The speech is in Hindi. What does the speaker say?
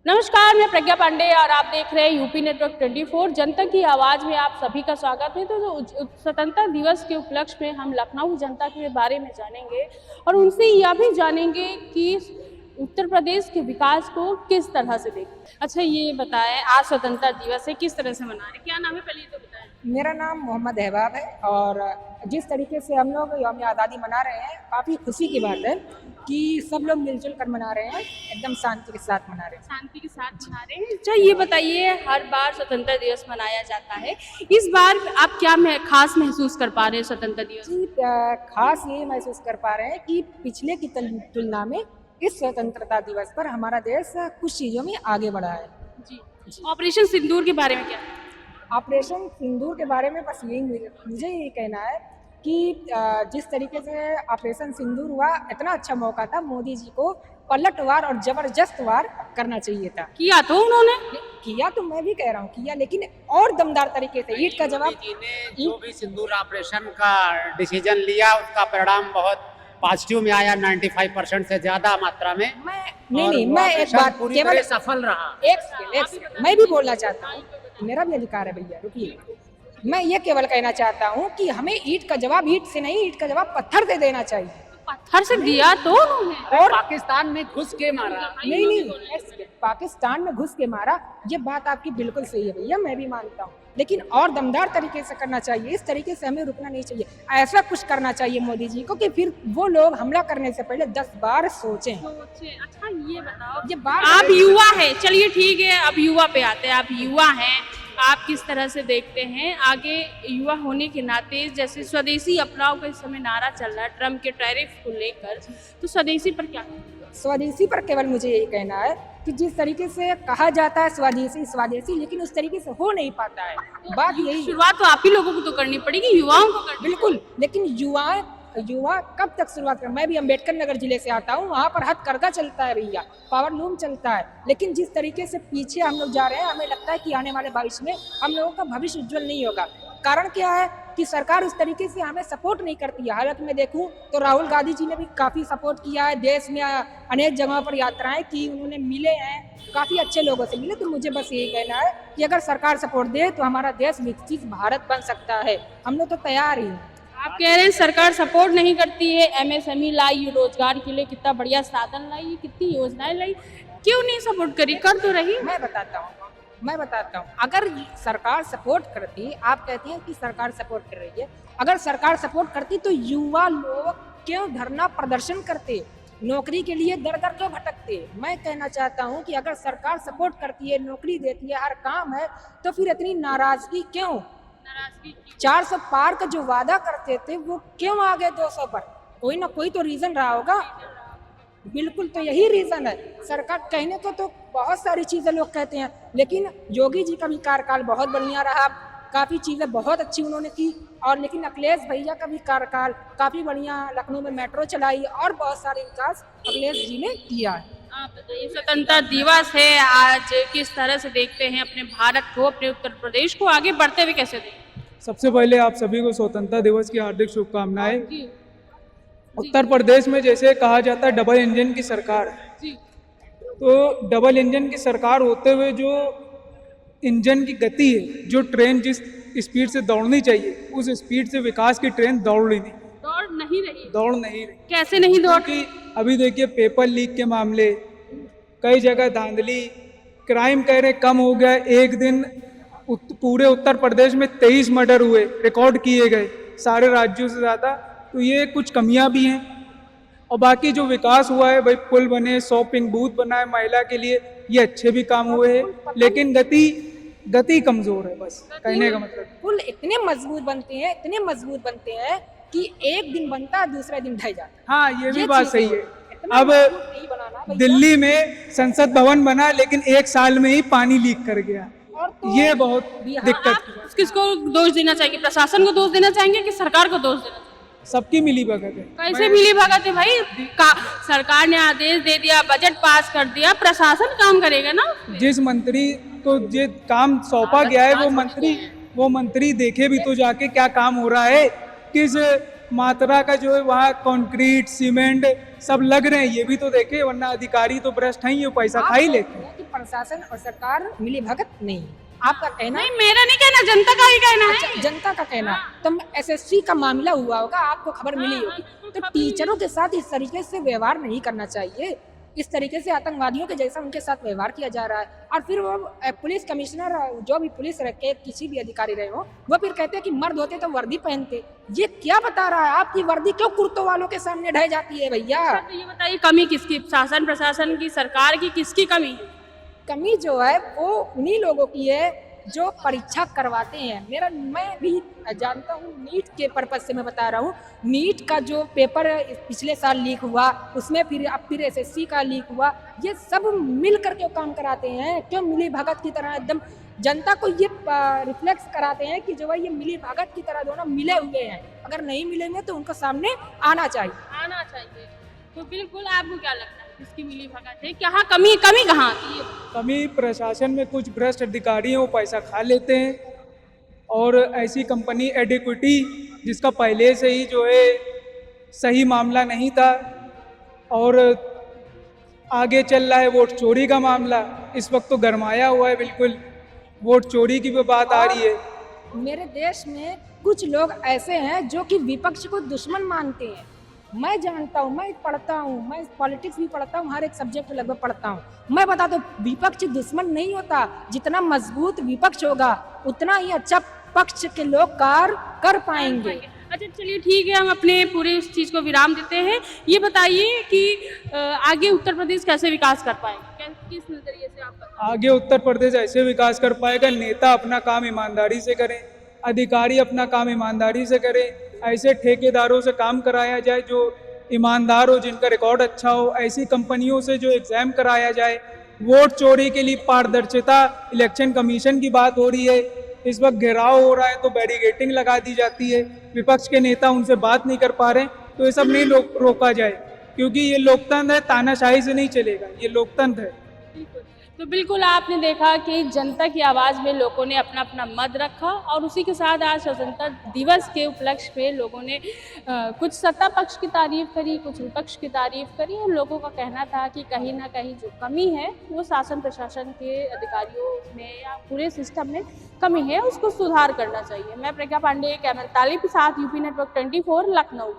नमस्कार, मैं प्रज्ञा पांडे और आप देख रहे हैं यूपी नेटवर्क 24 जनता की आवाज़ में आप सभी का स्वागत है। तो स्वतंत्रता दिवस के उपलक्ष्य में हम लखनऊ जनता के बारे में जानेंगे और उनसे यह भी जानेंगे कि उत्तर प्रदेश के विकास को किस तरह से देखें। अच्छा, ये बताएं, आज स्वतंत्रता दिवस है, किस तरह से मना रहे, क्या नाम है, पहले तो बताएं। मेरा नाम मोहम्मद अहबाब है और जिस तरीके से हम लोग यौम आज़ादी मना रहे हैं, काफ़ी खुशी की बात है कि सब लोग मिलजुल कर मना रहे हैं, एकदम शांति के साथ मना रहे हैं। शांति के साथ मना रहे हैं। अच्छा, ये बताइए, हर बार स्वतंत्रता दिवस मनाया जाता है, इस बार आप क्या खास महसूस कर पा रहे हैं स्वतंत्रता दिवस? जी, खास ये महसूस कर पा रहे हैं कि पिछले की तुलना में इस स्वतंत्रता दिवस पर हमारा देश कुछ चीज़ों में आगे बढ़ा है। जी। ऑपरेशन सिंदूर के बारे में क्या? ऑपरेशन सिंदूर के बारे में बस यही मुझे ये कहना है कि जिस तरीके से ऑपरेशन सिंदूर हुआ, इतना अच्छा मौका था, मोदी जी को पलटवार और जबरदस्त वार करना चाहिए था। किया तो उन्होंने, किया तो मैं भी कह रहा हूँ किया, लेकिन और दमदार तरीके से ईंट का जवाब। मोदी जी ने जो भी सिंदूर ऑपरेशन का डिसीजन लिया, उसका परिणाम बहुत पॉजिटिव में आया, 95% से ज्यादा मात्रा में। मैं एक बात पूरी तरह सफल रहा। एक मैं भी बोलना चाहता हूँ, मेरा भी अधिकार है भैया, रुकिए। मैं ये केवल कहना चाहता हूँ कि हमें ईंट का जवाब ईंट से नहीं, ईंट का जवाब पत्थर से देना चाहिए। पत्थर से दिया तो उन्होंने, और पाकिस्तान में घुस के मारा। नहीं, पाकिस्तान में घुस के मारा, ये बात आपकी बिल्कुल सही है भैया, मैं भी मानता हूँ, लेकिन और दमदार तरीके से करना चाहिए। इस तरीके से हमें रुकना नहीं चाहिए। ऐसा कुछ करना चाहिए मोदी जी को कि फिर वो लोग हमला करने से पहले 10 बार सोचें। अच्छा, ये बताओ, ये बात आप युवा है, चलिए ठीक है, अब युवा पे आते हैं। आप युवा हैं, आप किस तरह से देखते हैं आगे युवा होने के नाते, जैसे स्वदेशी अपनाओ का इस समय नारा चल रहा है ट्रम्प के टैरिफ को लेकर, तो स्वदेशी पर क्या? स्वदेशी पर केवल मुझे यही कहना है कि जिस तरीके से कहा जाता है स्वदेशी स्वदेशी, लेकिन उस तरीके से हो नहीं पाता है। बात यही, शुरुआत तो आप ही लोगों को तो करनी पड़ेगी, युवाओं को करनी। बिल्कुल, लेकिन युवा कब तक शुरुआत करें? मैं भी अम्बेडकर नगर जिले से आता हूँ, वहाँ पर हथकरघा चलता है भैया, पावर लूम चलता है, लेकिन जिस तरीके से पीछे हम लोग जा रहे हैं, हमें लगता है कि आने वाले भविष्य में हम लोगों का भविष्य उज्जवल नहीं होगा। कारण क्या है कि सरकार उस तरीके से हमें सपोर्ट नहीं करती है। हालांकि मैं देखूं तो राहुल गांधी जी ने भी काफ़ी सपोर्ट किया है, देश में अनेक जगहों पर यात्राएं की, उन्होंने मिले हैं, काफ़ी अच्छे लोगों से मिले। तो मुझे बस यही कहना है कि अगर सरकार सपोर्ट दे तो हमारा देश विकसित भारत बन सकता है। हम लोग तो तैयार ही। आप कह रहे हैं सरकार सपोर्ट नहीं करती है, एमएसएमई लाई, रोजगार के लिए कितना बढ़िया साधन लाई, कितनी योजनाएं लाई, क्यों नहीं सपोर्ट करी? कर तो रही। मैं बताता हूँ, अगर सरकार सपोर्ट करती, आप कहती हैं कि सरकार सपोर्ट कर रही है, अगर सरकार सपोर्ट करती तो युवा लोग क्यों धरना प्रदर्शन करते, नौकरी के लिए दर दर क्यों भटकते? मैं कहना चाहता हूँ कि अगर सरकार सपोर्ट करती है, नौकरी देती है, हर काम है, तो फिर इतनी नाराजगी क्यों? 400 पार का जो वादा करते थे वो क्यों आ गए 200 पर? कोई ना कोई तो रीजन रहा होगा। बिल्कुल, तो यही रीजन है। सरकार कहने को तो बहुत सारी चीजें लोग कहते हैं, लेकिन योगी जी का भी कार्यकाल बहुत बढ़िया रहा, काफी चीजें बहुत अच्छी उन्होंने की, और लेकिन अखिलेश भैया का भी कार्यकाल काफी बढ़िया, लखनऊ में मेट्रो चलाई और बहुत सारे विकास अखिलेश जी ने किया है। आप बताइए, स्वतंत्रता दिवस है आज, किस तरह से देखते हैं अपने भारत को, अपने उत्तर प्रदेश को आगे बढ़ते हुए कैसे देखते? सबसे पहले आप सभी को स्वतंत्रता दिवस की हार्दिक शुभकामनाएं। उत्तर प्रदेश में जैसे कहा जाता है डबल इंजन की सरकार है, तो डबल इंजन की सरकार होते हुए जो इंजन की गति है, जो ट्रेन जिस स्पीड से दौड़नी चाहिए उस स्पीड से विकास की ट्रेन दौड़ नहीं रही। कैसे नहीं दौड़? क्योंकि अभी देखिए पेपर लीक के मामले, कई जगह धांधली, क्राइम कह रहे कम हो गया। एक दिन पूरे उत्तर प्रदेश में 23 मर्डर हुए, रिकॉर्ड किए गए सारे राज्यों से ज़्यादा। तो ये कुछ कमियां भी हैं। और बाकी जो विकास हुआ है भाई, पुल बने, शॉपिंग बूथ बनाए महिला के लिए, ये अच्छे भी काम हुए हैं, लेकिन गति कमजोर है, बस कहने का मतलब। पुल इतने मजबूत बनते हैं कि एक दिन बनता है, दूसरे दिन ढह जाता है। हाँ, ये भी बात सही है। अब दिल्ली में संसद भवन बना, लेकिन 1 साल में ही पानी लीक कर गया, तो ये बहुत दिक्कत। किसको दोष देना चाहिए? प्रशासन को दोष देना चाहेंगे कि सरकार को दोष देना चाहिए? सबकी मिली भगत है। कैसे मिली भगत है भाई? सरकार ने आदेश दे दिया, बजट पास कर दिया, प्रशासन काम करेगा ना। जिस मंत्री को ये काम सौंपा गया है वो मंत्री देखे भी तो जाके क्या काम हो रहा है, किस मात्रा का जो है वहाँ कंक्रीट सीमेंट सब लग रहे हैं, ये भी तो देखे, वरना अधिकारी तो भ्रष्ट हैं, ये पैसा खा ही लेते हैं। कि प्रशासन और सरकार मिली भगत नहीं, आपका कहना नहीं, मेरा नहीं कहना, जनता का ही कहना है। अच्छा, जनता का कहना। तो एसएससी का मामला हुआ होगा, आपको खबर मिली होगी। तो टीचरों के साथ इस तरीके से व्यवहार नहीं करना चाहिए, इस तरीके से आतंकवादियों के जैसा उनके साथ व्यवहार किया जा रहा है। और फिर वो पुलिस कमिश्नर, जो भी पुलिस रखे, किसी भी अधिकारी रहे हो, वो फिर कहते हैं कि मर्द होते तो वर्दी पहनते। ये क्या बता रहा है? आपकी वर्दी क्यों कुर्तों वालों के सामने ढह जाती है भैया? तो ये बताइए, कमी किसकी, शासन प्रशासन की, सरकार की, किसकी कमी है? कमी जो है वो उन्हीं लोगों की है जो परीक्षा करवाते हैं। मैं भी जानता हूँ, नीट के पर्पज से मैं बता रहा हूँ। नीट का जो पेपर पिछले साल लीक हुआ, उसमें फिर एसएससी का लीक हुआ, ये सब मिल करके काम कराते हैं। क्यों मिली भगत की तरह एकदम जनता को ये रिफ्लेक्स कराते हैं कि जो है ये मिली भगत की तरह दोनों मिले हुए हैं। अगर नहीं मिलेंगे तो उनको सामने आना चाहिए। तो बिल्कुल, आपको क्या लगता है किसकी मिली भगत है? कहाँ कमी कहाँ आती है? कमी प्रशासन में, कुछ भ्रष्ट अधिकारी हैं वो पैसा खा लेते हैं, और ऐसी कंपनी एडिक्विटी जिसका पहले से ही जो है सही मामला नहीं था, और आगे चल रहा है वोट चोरी का मामला, इस वक्त तो गरमाया हुआ है बिल्कुल, वोट चोरी की भी बात आ रही है। मेरे देश में कुछ लोग ऐसे हैं जो कि विपक्ष को दुश्मन मानते हैं। मैं जानता हूँ, मैं पढ़ता हूँ, मैं पॉलिटिक्स भी पढ़ता हूँ, हर एक सब्जेक्ट लगभग पढ़ता हूँ। मैं बताता हूँ, विपक्ष दुश्मन नहीं होता। जितना मजबूत विपक्ष होगा उतना ही अच्छा पक्ष के लोग कार्य कर पाएंगे। अच्छा, चलिए ठीक है, हम अपने पूरे इस चीज़ को विराम देते हैं। ये बताइए कि आगे उत्तर प्रदेश कैसे विकास कर पाएगा, किस नजरिए से आप बताएं? आगे उत्तर प्रदेश ऐसे विकास कर पाएगा, नेता अपना काम ईमानदारी से करें, अधिकारी अपना काम ईमानदारी से करें, ऐसे ठेकेदारों से काम कराया जाए जो ईमानदार हो, जिनका रिकॉर्ड अच्छा हो, ऐसी कंपनियों से जो एग्जाम कराया जाए। वोट चोरी के लिए पारदर्शिता, इलेक्शन कमीशन की बात हो रही है, इस वक्त घेराव हो रहा है तो बैरिकेडिंग लगा दी जाती है, विपक्ष के नेता उनसे बात नहीं कर पा रहे, तो ये सब नहीं रोका जाए, क्योंकि ये लोकतंत्र है, तानाशाही से नहीं चलेगा, ये लोकतंत्र है। तो बिल्कुल आपने देखा कि जनता की आवाज़ में लोगों ने अपना अपना मत रखा, और उसी के साथ आज स्वतंत्रता दिवस के उपलक्ष्य में लोगों ने कुछ सत्ता पक्ष की तारीफ करी, कुछ विपक्ष की तारीफ करी, और लोगों का कहना था कि कहीं ना कहीं जो कमी है वो शासन प्रशासन के अधिकारियों में या पूरे सिस्टम में कमी है, उसको सुधार करना चाहिए। मैं प्रज्ञा पांडे, कैमरा तालिब के साथ, यूपी नेटवर्क 24, लखनऊ।